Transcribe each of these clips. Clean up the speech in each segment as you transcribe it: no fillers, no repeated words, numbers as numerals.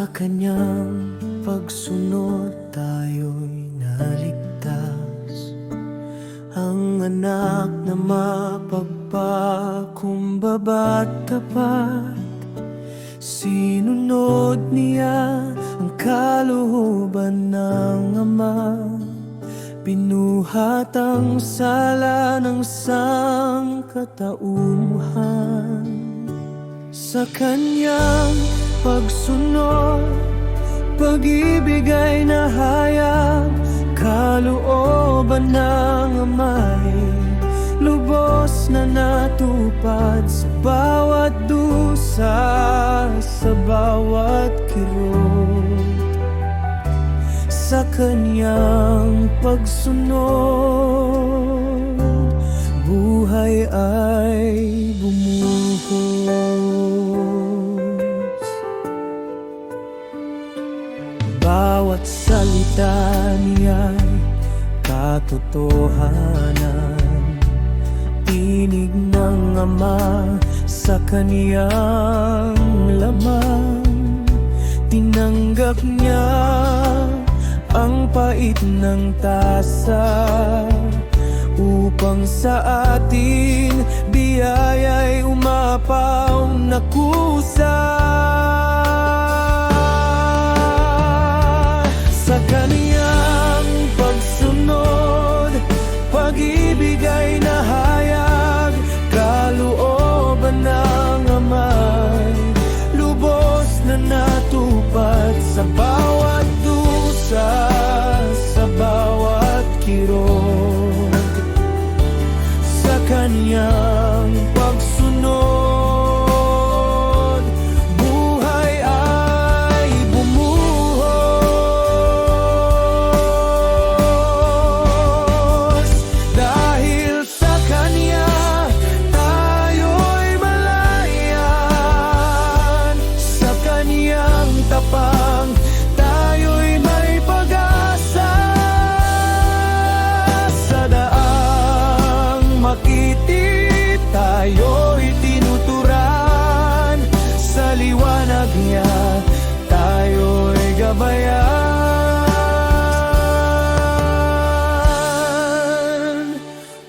Sa kanyang pagsunod tayo'y naligtas. Ang anak na mapagpakumbaba't tapat, sinunod niya ang kalooban ng Ama. Binuhat ang sala ng sangkatauhan. Sa kanyang pagsunod, pag-ibig ay nahayag. Kalooban ng Ama'y lubos na natupad sa bawat dusa, sa bawat kirot. Sa kanyang pagsunod, buhay ay bumuhos. Bawat salita niya'y katotohanan, tinig ng Ama sa kaniyang laman. Tinanggap niya ang pait ng tasa, upang sa atin biyaya'y umapaw na kusa. Sa kaniyang pagsunod, pag-ibig ay nahayag. Kalooban ng Ama'y lubos na natupad sa bawat dusa, sa bawat kirot. Sa kanyang pagsunod, buhay ay bumuhos. Dahil sa kanya tayo'y malayan. Sa kanyang tapang tayo'y may pag-asa. Sa daang makitid tayo'y tinuturan. Sa liwanag niya tayo'y gabayan.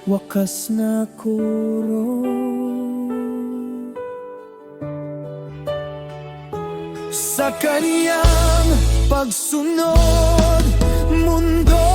Wakas na kurong. Sa kaniyang pagsunod, mundo